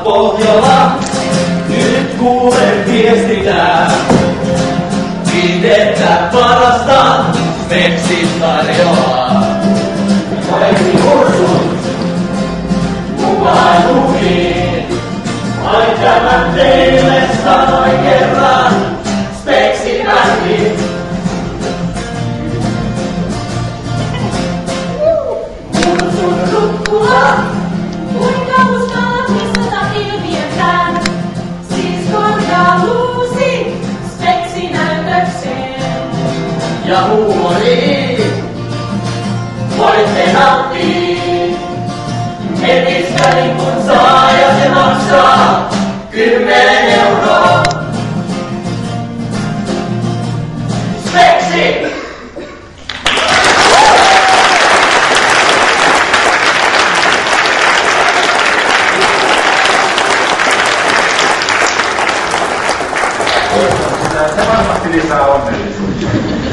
Pohjola, nyt kuulen viestitään. Viihdettä parasta Speksit tarjoaa. Kaikki kursut mukaan lukiin. Vain tämän teille sanoin kerran. Speksit väliin. Mursun rukkula, kuinka uskalla missata ilmiötään. Siskon ja luusi speksinäytökseen. Ja huumori voitte nauttii. Netistäni kun saa ja se maksaa 10 euroa. Speksi! Se varmasti lisää onnellisuutta.